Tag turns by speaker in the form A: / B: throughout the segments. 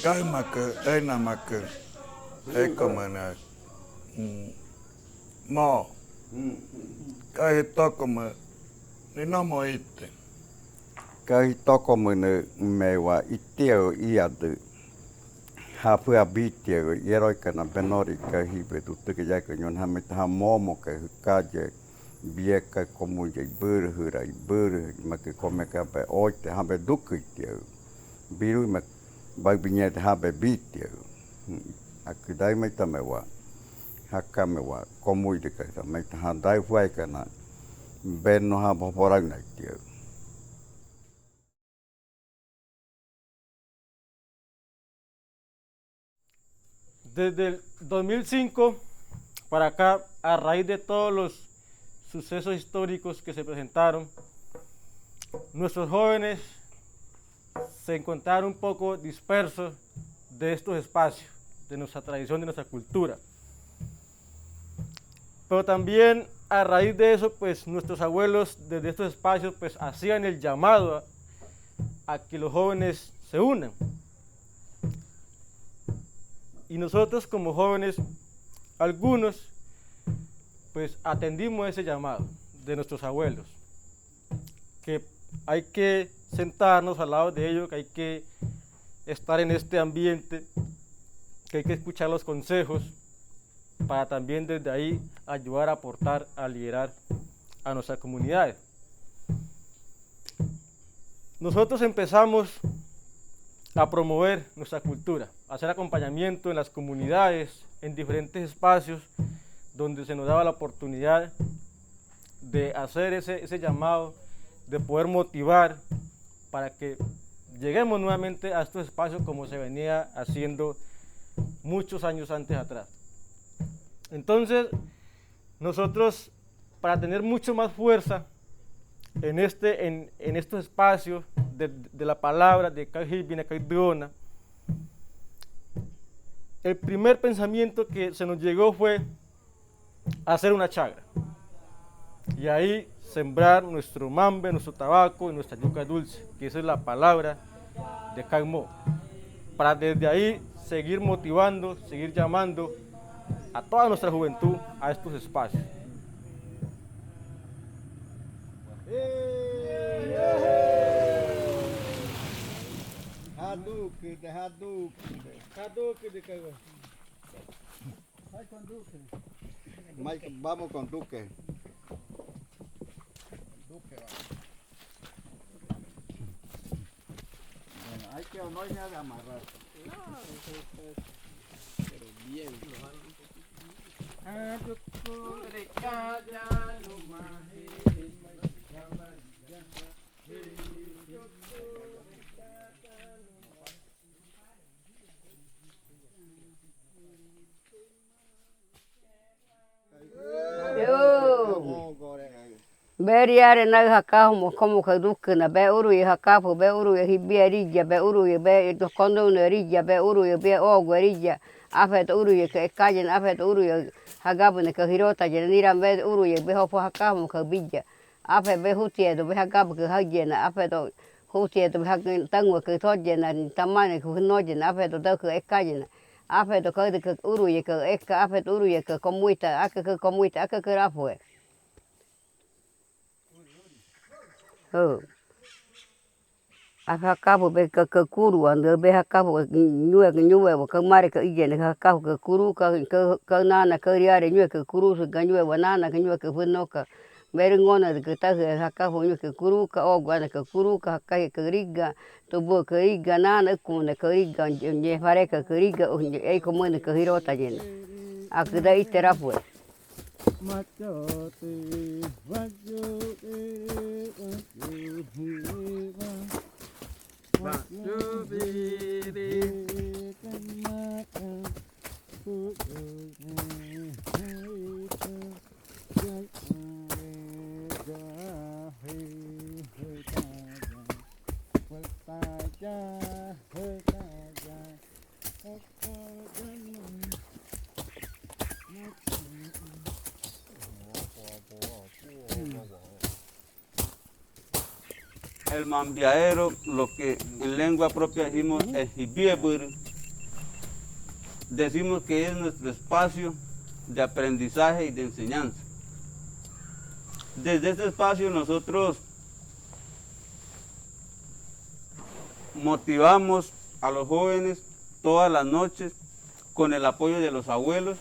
A: Kaimaka, Einamaka, Ekamana, Mo, Kai Tokoma, Ninomo Ite.
B: Kai Tokomana mewa iteo iadu. Hapua biteo, Yeroikana Benori, Kahibe, Tukajaka, Yon Hamita Momoka, Kaja, Bieka, Komuja, Burhura, Bur, Makakomeka, Oite, Habe Dukitio, Biru, Babinet, Habe Bitio. Akudai Metamewa, Hakamewa, Komuja, Metahandai Wakana, Ben no Habo Poragnaitio.
C: Desde el 2005 para acá, a raíz de todos los sucesos históricos que se presentaron, nuestros jóvenes se encontraron un poco dispersos de estos espacios, de nuestra tradición, de nuestra cultura. Pero también a raíz de eso, pues nuestros abuelos desde estos espacios pues hacían el llamado a que los jóvenes se unan. Y nosotros como jóvenes, algunos, pues atendimos ese llamado de nuestros abuelos, que hay que sentarnos al lado de ellos, que hay que estar en este ambiente, que hay que escuchar los consejos, para también desde ahí ayudar a aportar, a liderar a nuestras comunidades. Nosotros empezamos a promover nuestra cultura, a hacer acompañamiento en las comunidades, en diferentes espacios donde se nos daba la oportunidad de hacer ese llamado, de poder motivar para que lleguemos nuevamente a estos espacios como se venía haciendo muchos años antes atrás. Entonces, nosotros, para tener mucho más fuerza en estos espacios de la palabra de Kajibina Kaidona, el primer pensamiento que se nos llegó fue hacer una chagra y ahí sembrar nuestro mambe, nuestro tabaco y nuestra yuca dulce, que esa es la palabra de Kaimo, para desde ahí seguir motivando, seguir llamando a toda nuestra juventud a estos espacios.
B: Vamos con Duque. Bueno, hay que no hay nada de amarrar.
D: Pero bien.
E: Beriare na haka mo como que duque na be uru e haka po be uru e hiberija be uru e be do kondo na rija be uru e be ogo rija afet uru e que calle afet uru e hagabu ne que hirota je nira be uru e be ho haka mo que bija afet be hutie do be hagabu que hagena afet do hutie do hagin tango que tojena tamane que noje na afet do que calle afet do que uru e que eka afet uru e que comuita aka que comuita aka que rafue. Acabo be que curu ando be acabo nyue que mare que ige ne acabo que curu que nana que riare nyue que curu que nyue banana que nyue que funoca merengona que ta acabo nyue que curu que ogua que curu que riga tubo que riga nana cune que riga nye fare que riga e como que hirota llena akda itera pues
F: Machote,
G: El mambiaero, lo que en lengua propia decimos es hibiebur,
D: decimos que es nuestro espacio de aprendizaje y de enseñanza. Desde este espacio nosotros motivamos a los jóvenes todas las noches con el apoyo de los abuelos.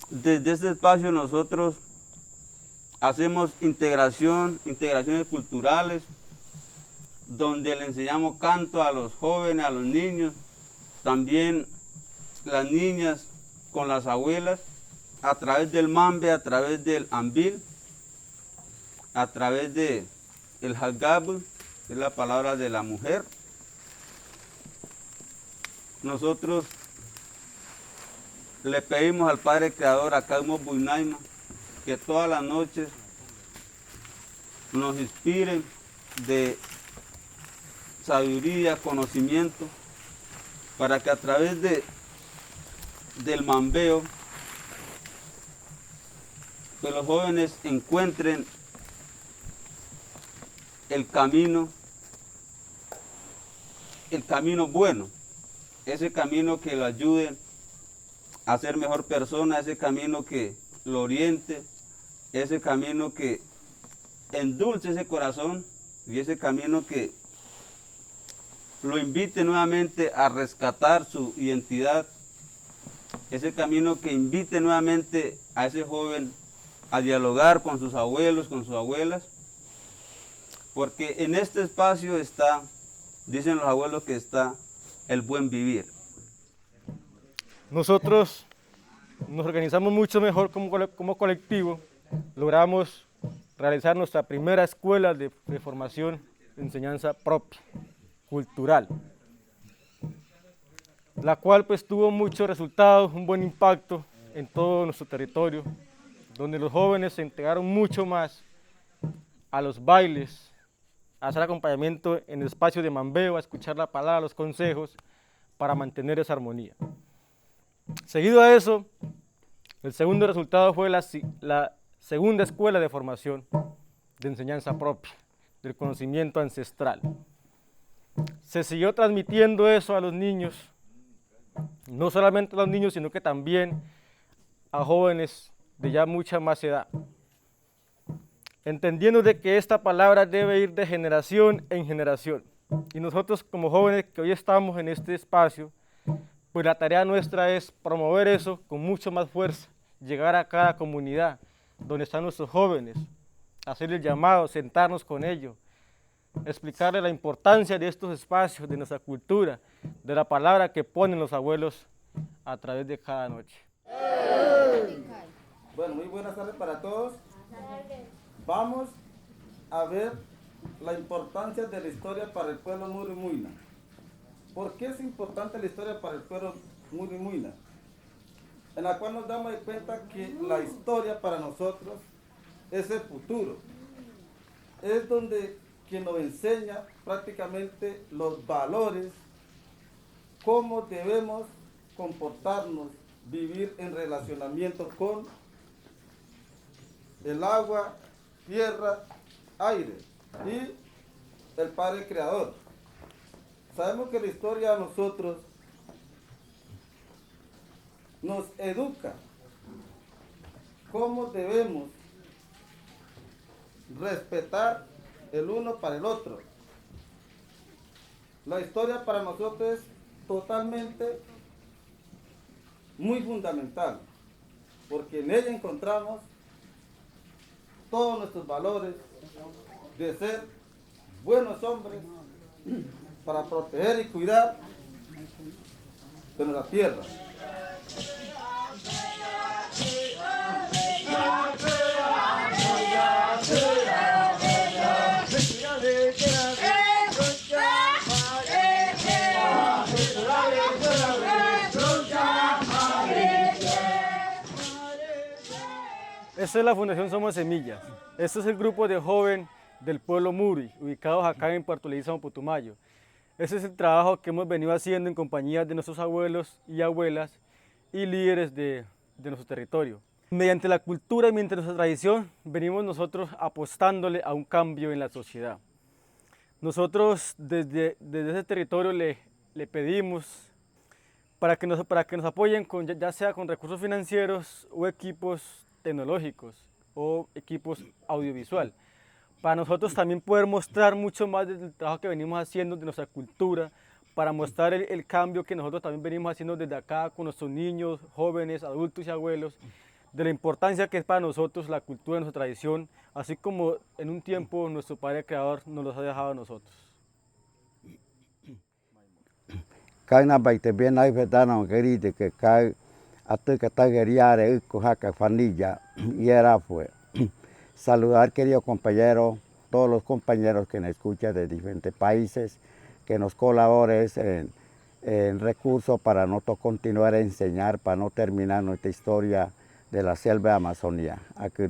D: Desde este espacio nosotros hacemos integraciones culturales, donde le enseñamos canto a los jóvenes, a los niños, también las niñas con las abuelas, a través del mambe, a través del ambil, a través de el hagab, que es la palabra de la mujer. Nosotros le pedimos al Padre Creador, a Kadmos Buinaima, que todas las noches nos inspiren de sabiduría, conocimiento, para que a través del mambeo, que los jóvenes encuentren el camino bueno, ese camino que lo ayude a ser mejor persona, ese camino que lo oriente, ese camino que endulce ese corazón y ese camino que lo invite nuevamente a rescatar su identidad, ese camino que invite nuevamente a ese joven a dialogar con sus abuelos, con sus abuelas, porque en este espacio está, dicen los abuelos, que está el buen vivir.
C: Nosotros nos organizamos mucho mejor como colectivo, logramos realizar nuestra primera escuela de formación de enseñanza propia, cultural, la cual pues tuvo muchos resultados, un buen impacto en todo nuestro territorio, donde los jóvenes se integraron mucho más a los bailes, a hacer acompañamiento en el espacio de mambeo, a escuchar la palabra, los consejos, para mantener esa armonía. Seguido a eso, el segundo resultado fue la segunda escuela de formación de enseñanza propia, del conocimiento ancestral. Se siguió transmitiendo eso a los niños, no solamente a los niños, sino que también a jóvenes de ya mucha más edad, entendiendo de que esta palabra debe ir de generación en generación. Y nosotros como jóvenes que hoy estamos en este espacio, pues la tarea nuestra es promover eso con mucho más fuerza, llegar a cada comunidad donde están nuestros jóvenes, hacer el llamado, sentarnos con ellos, explicarles la importancia de estos espacios, de nuestra cultura, de la palabra que ponen los abuelos a través de cada noche.
F: Bueno, muy buenas tardes para todos. Vamos a ver la importancia de la historia para el pueblo Murimuyna. ¿Por qué es importante la historia para el pueblo Murimuyna? En la cual nos damos cuenta que la historia para nosotros es el futuro. Es donde que nos enseña prácticamente los valores, cómo debemos comportarnos, vivir en relacionamiento con el agua, tierra, aire y el Padre Creador. Sabemos que la historia a nosotros nos educa cómo debemos respetar el uno para el otro. La historia para nosotros es totalmente muy fundamental, porque en ella encontramos todos nuestros valores de ser buenos hombres para proteger y cuidar de nuestra tierra.
C: Esta es la Fundación Somos Semillas. Este es el grupo de jóvenes del pueblo Muri, ubicados acá en Puerto Leguízamo, Putumayo. Ese es el trabajo que hemos venido haciendo en compañía de nuestros abuelos y abuelas y líderes de nuestro territorio. Mediante la cultura y mediante nuestra tradición, venimos nosotros apostándole a un cambio en la sociedad. Nosotros desde ese territorio le pedimos para que nos apoyen con, ya sea con recursos financieros o equipos tecnológicos o equipos audiovisual. Para nosotros también poder mostrar mucho más del trabajo que venimos haciendo, de nuestra cultura, para mostrar el cambio que nosotros también venimos haciendo desde acá con nuestros niños, jóvenes, adultos y abuelos, de la importancia que es para nosotros la cultura, nuestra tradición, así como en un tiempo nuestro Padre Creador nos los ha dejado a nosotros.
B: Kaina baite bien hay vetano querida que cae hasta que está guerriare jaca fanilla y era fue saludar queridos compañeros, todos los compañeros que nos escuchan de diferentes países, que nos colabores en recursos para nosotros continuar a enseñar, para no terminar nuestra historia de la selva de Amazonía. Aquí